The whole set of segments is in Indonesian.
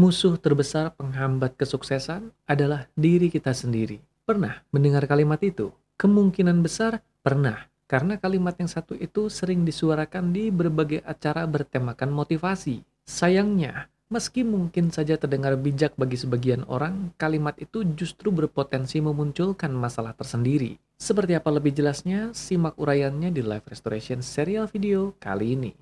Musuh terbesar penghambat kesuksesan adalah diri kita sendiri. Pernah mendengar kalimat itu? Kemungkinan besar pernah, karena kalimat yang satu itu sering disuarakan di berbagai acara bertemakan motivasi. Sayangnya, meski mungkin saja terdengar bijak bagi sebagian orang, kalimat itu justru berpotensi memunculkan masalah tersendiri. Seperti apa lebih jelasnya? Simak uraiannya di Live Restoration serial video kali ini.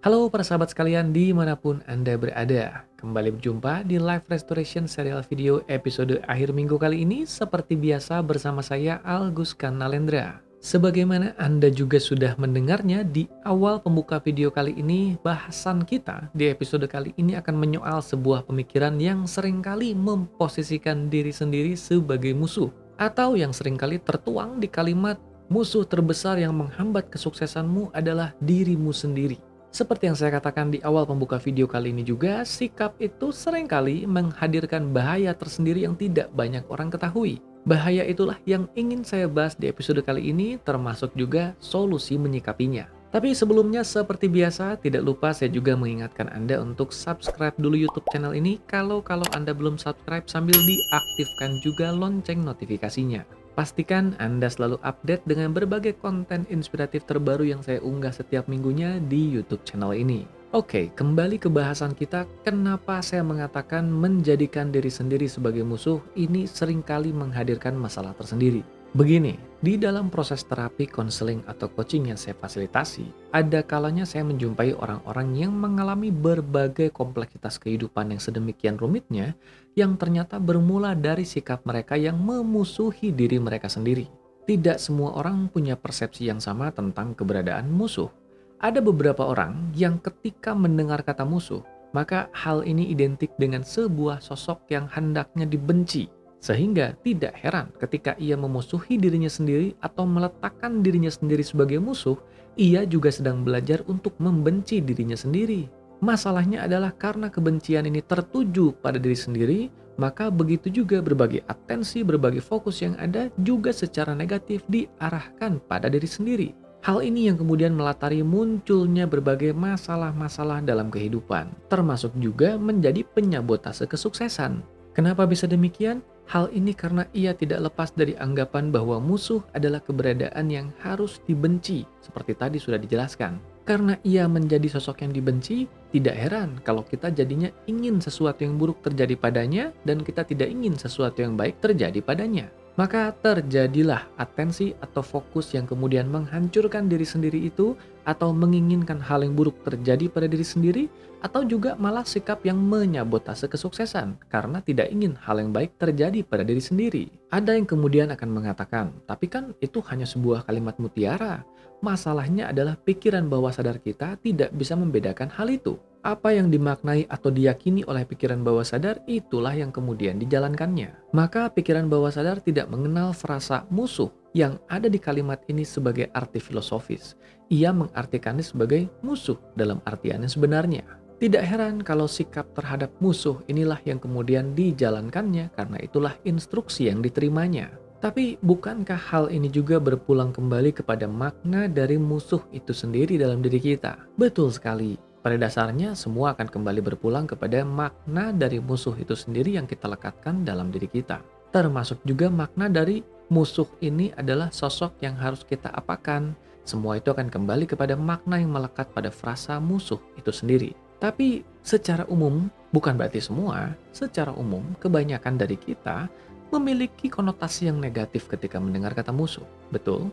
Halo para sahabat sekalian dimanapun Anda berada. Kembali berjumpa di Live Restoration serial video episode akhir minggu kali ini seperti biasa bersama saya Algus Kanalendra. Sebagaimana Anda juga sudah mendengarnya di awal pembuka video kali ini, bahasan kita di episode kali ini akan menyoal sebuah pemikiran yang seringkali memposisikan diri sendiri sebagai musuh. Atau yang seringkali tertuang di kalimat musuh terbesar yang menghambat kesuksesanmu adalah dirimu sendiri. Seperti yang saya katakan di awal pembuka video kali ini juga, sikap itu seringkali menghadirkan bahaya tersendiri yang tidak banyak orang ketahui. Bahaya itulah yang ingin saya bahas di episode kali ini, termasuk juga solusi menyikapinya. Tapi sebelumnya seperti biasa, tidak lupa saya juga mengingatkan Anda untuk subscribe dulu YouTube channel ini kalau Anda belum subscribe sambil diaktifkan juga lonceng notifikasinya. Pastikan Anda selalu update dengan berbagai konten inspiratif terbaru yang saya unggah setiap minggunya di YouTube channel ini. Oke, kembali ke bahasan kita, kenapa saya mengatakan menjadikan diri sendiri sebagai musuh ini seringkali menghadirkan masalah tersendiri. Begini, di dalam proses terapi, konseling, atau coaching yang saya fasilitasi, ada kalanya saya menjumpai orang-orang yang mengalami berbagai kompleksitas kehidupan yang sedemikian rumitnya, yang ternyata bermula dari sikap mereka yang memusuhi diri mereka sendiri. Tidak semua orang punya persepsi yang sama tentang keberadaan musuh. Ada beberapa orang yang ketika mendengar kata musuh, maka hal ini identik dengan sebuah sosok yang hendaknya dibenci. Sehingga tidak heran ketika ia memusuhi dirinya sendiri atau meletakkan dirinya sendiri sebagai musuh, ia juga sedang belajar untuk membenci dirinya sendiri. Masalahnya adalah karena kebencian ini tertuju pada diri sendiri, maka begitu juga berbagai atensi, berbagai fokus yang ada juga secara negatif diarahkan pada diri sendiri. Hal ini yang kemudian melatari munculnya berbagai masalah-masalah dalam kehidupan, termasuk juga menjadi penyabotase kesuksesan. Kenapa bisa demikian? Hal ini karena ia tidak lepas dari anggapan bahwa musuh adalah keberadaan yang harus dibenci, seperti tadi sudah dijelaskan. Karena ia menjadi sosok yang dibenci, tidak heran kalau kita jadinya ingin sesuatu yang buruk terjadi padanya dan kita tidak ingin sesuatu yang baik terjadi padanya. Maka terjadilah atensi atau fokus yang kemudian menghancurkan diri sendiri itu, atau menginginkan hal yang buruk terjadi pada diri sendiri, atau juga malah sikap yang menyabotase kesuksesan karena tidak ingin hal yang baik terjadi pada diri sendiri. Ada yang kemudian akan mengatakan, tapi kan itu hanya sebuah kalimat mutiara. Masalahnya adalah pikiran bawah sadar kita tidak bisa membedakan hal itu. Apa yang dimaknai atau diyakini oleh pikiran bawah sadar, itulah yang kemudian dijalankannya. Maka pikiran bawah sadar tidak mengenal frasa musuh yang ada di kalimat ini sebagai arti filosofis. Ia mengartikannya sebagai musuh dalam artiannya sebenarnya. Tidak heran kalau sikap terhadap musuh inilah yang kemudian dijalankannya karena itulah instruksi yang diterimanya. Tapi bukankah hal ini juga berpulang kembali kepada makna dari musuh itu sendiri dalam diri kita? Betul sekali. Pada dasarnya semua akan kembali berpulang kepada makna dari musuh itu sendiri yang kita lekatkan dalam diri kita. Termasuk juga makna dari musuh ini adalah sosok yang harus kita apakan. Semua itu akan kembali kepada makna yang melekat pada frasa musuh itu sendiri. Tapi secara umum, bukan berarti semua, secara umum kebanyakan dari kita memiliki konotasi yang negatif ketika mendengar kata musuh. Betul?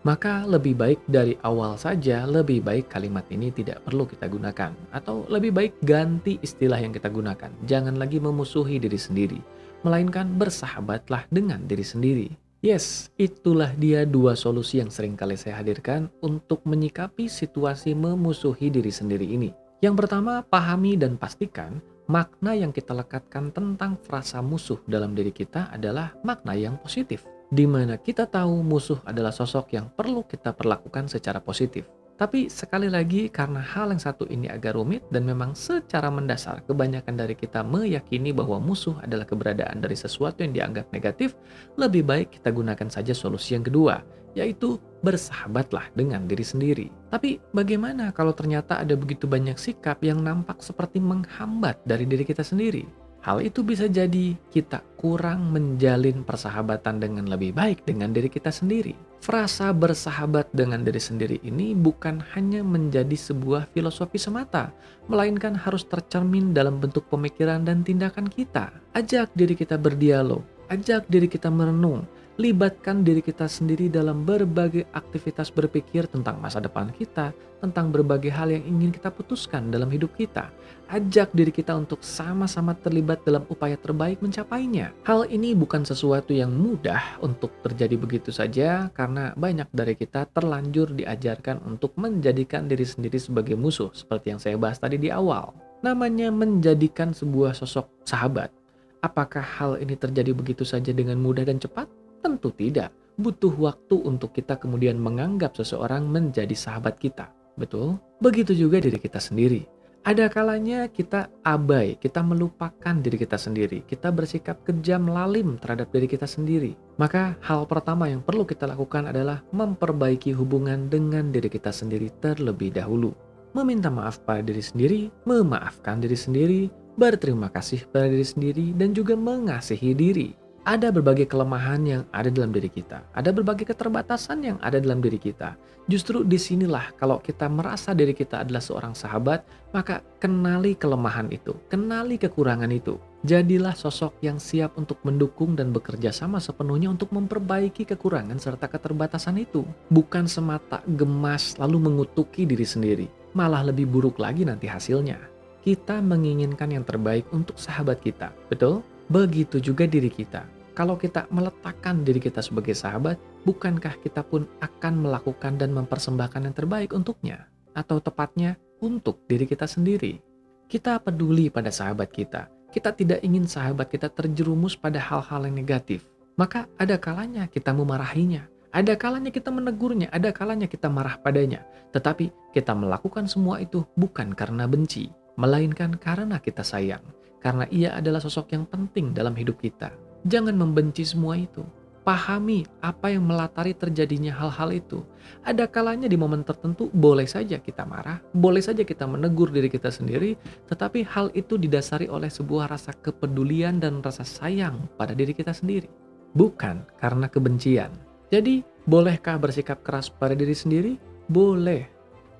Maka lebih baik dari awal saja, lebih baik kalimat ini tidak perlu kita gunakan. Atau lebih baik ganti istilah yang kita gunakan. Jangan lagi memusuhi diri sendiri, melainkan bersahabatlah dengan diri sendiri. Yes, itulah dia dua solusi yang sering kali saya hadirkan untuk menyikapi situasi memusuhi diri sendiri ini. Yang pertama, pahami dan pastikan makna yang kita lekatkan tentang frasa musuh dalam diri kita adalah makna yang positif, di mana kita tahu musuh adalah sosok yang perlu kita perlakukan secara positif. Tapi sekali lagi, karena hal yang satu ini agak rumit dan memang secara mendasar kebanyakan dari kita meyakini bahwa musuh adalah keberadaan dari sesuatu yang dianggap negatif, lebih baik kita gunakan saja solusi yang kedua, yaitu bersahabatlah dengan diri sendiri. Tapi bagaimana kalau ternyata ada begitu banyak sikap yang nampak seperti menghambat dari diri kita sendiri? Hal itu bisa jadi kita kurang menjalin persahabatan dengan lebih baik dengan diri kita sendiri. Frasa bersahabat dengan diri sendiri ini bukan hanya menjadi sebuah filosofi semata, melainkan harus tercermin dalam bentuk pemikiran dan tindakan kita. Ajak diri kita berdialog, ajak diri kita merenung, libatkan diri kita sendiri dalam berbagai aktivitas berpikir tentang masa depan kita, tentang berbagai hal yang ingin kita putuskan dalam hidup kita. Ajak diri kita untuk sama-sama terlibat dalam upaya terbaik mencapainya. Hal ini bukan sesuatu yang mudah untuk terjadi begitu saja, karena banyak dari kita terlanjur diajarkan untuk menjadikan diri sendiri sebagai musuh, seperti yang saya bahas tadi di awal. Namanya menjadikan sebuah sosok sahabat. Apakah hal ini terjadi begitu saja dengan mudah dan cepat? Tentu tidak. Butuh waktu untuk kita kemudian menganggap seseorang menjadi sahabat kita. Betul? Begitu juga diri kita sendiri. Ada kalanya kita abai, kita melupakan diri kita sendiri. Kita bersikap kejam lalim terhadap diri kita sendiri. Maka hal pertama yang perlu kita lakukan adalah memperbaiki hubungan dengan diri kita sendiri terlebih dahulu. Meminta maaf pada diri sendiri, memaafkan diri sendiri, berterima kasih pada diri sendiri, dan juga mengasihi diri. Ada berbagai kelemahan yang ada dalam diri kita. Ada berbagai keterbatasan yang ada dalam diri kita. Justru disinilah kalau kita merasa diri kita adalah seorang sahabat, maka kenali kelemahan itu, kenali kekurangan itu. Jadilah sosok yang siap untuk mendukung dan bekerja sama sepenuhnya untuk memperbaiki kekurangan serta keterbatasan itu. Bukan semata gemas lalu mengutuki diri sendiri. Malah lebih buruk lagi nanti hasilnya. Kita menginginkan yang terbaik untuk sahabat kita, betul? Begitu juga diri kita. Kalau kita meletakkan diri kita sebagai sahabat, bukankah kita pun akan melakukan dan mempersembahkan yang terbaik untuknya? Atau tepatnya, untuk diri kita sendiri. Kita peduli pada sahabat kita. Kita tidak ingin sahabat kita terjerumus pada hal-hal yang negatif. Maka ada kalanya kita memarahinya. Ada kalanya kita menegurnya, ada kalanya kita marah padanya. Tetapi kita melakukan semua itu bukan karena benci, melainkan karena kita sayang. Karena ia adalah sosok yang penting dalam hidup kita. Jangan membenci semua itu. Pahami apa yang melatari terjadinya hal-hal itu. Ada kalanya di momen tertentu boleh saja kita marah, boleh saja kita menegur diri kita sendiri, tetapi hal itu didasari oleh sebuah rasa kepedulian dan rasa sayang pada diri kita sendiri. Bukan karena kebencian. Jadi, bolehkah bersikap keras pada diri sendiri? Boleh.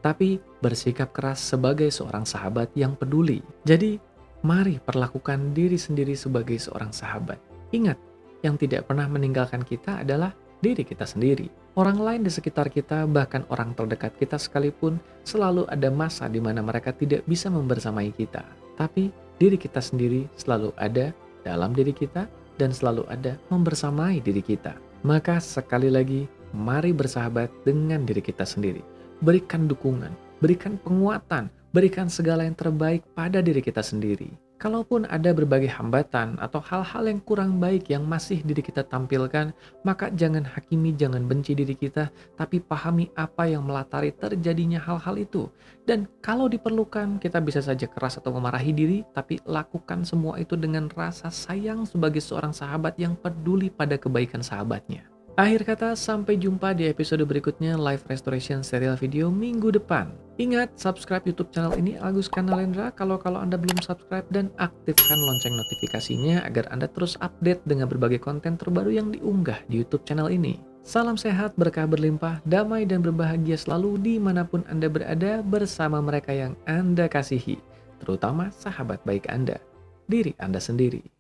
Tapi bersikap keras sebagai seorang sahabat yang peduli. Jadi, mari perlakukan diri sendiri sebagai seorang sahabat. Ingat, yang tidak pernah meninggalkan kita adalah diri kita sendiri. Orang lain di sekitar kita, bahkan orang terdekat kita sekalipun, selalu ada masa di mana mereka tidak bisa membersamai kita. Tapi diri kita sendiri selalu ada dalam diri kita dan selalu ada membersamai diri kita. Maka sekali lagi, mari bersahabat dengan diri kita sendiri. Berikan dukungan, berikan penguatan, berikan segala yang terbaik pada diri kita sendiri. Kalaupun ada berbagai hambatan atau hal-hal yang kurang baik yang masih diri kita tampilkan, maka jangan hakimi, jangan benci diri kita, tapi pahami apa yang melatari terjadinya hal-hal itu. Dan kalau diperlukan, kita bisa saja keras atau memarahi diri, tapi lakukan semua itu dengan rasa sayang sebagai seorang sahabat yang peduli pada kebaikan sahabatnya. Akhir kata, sampai jumpa di episode berikutnya Life Restoration serial video minggu depan. Ingat, subscribe YouTube channel ini Agus Kanalendra kalau Anda belum subscribe, dan aktifkan lonceng notifikasinya agar Anda terus update dengan berbagai konten terbaru yang diunggah di YouTube channel ini. Salam sehat, berkah berlimpah, damai dan berbahagia selalu dimanapun Anda berada bersama mereka yang Anda kasihi, terutama sahabat baik Anda, diri Anda sendiri.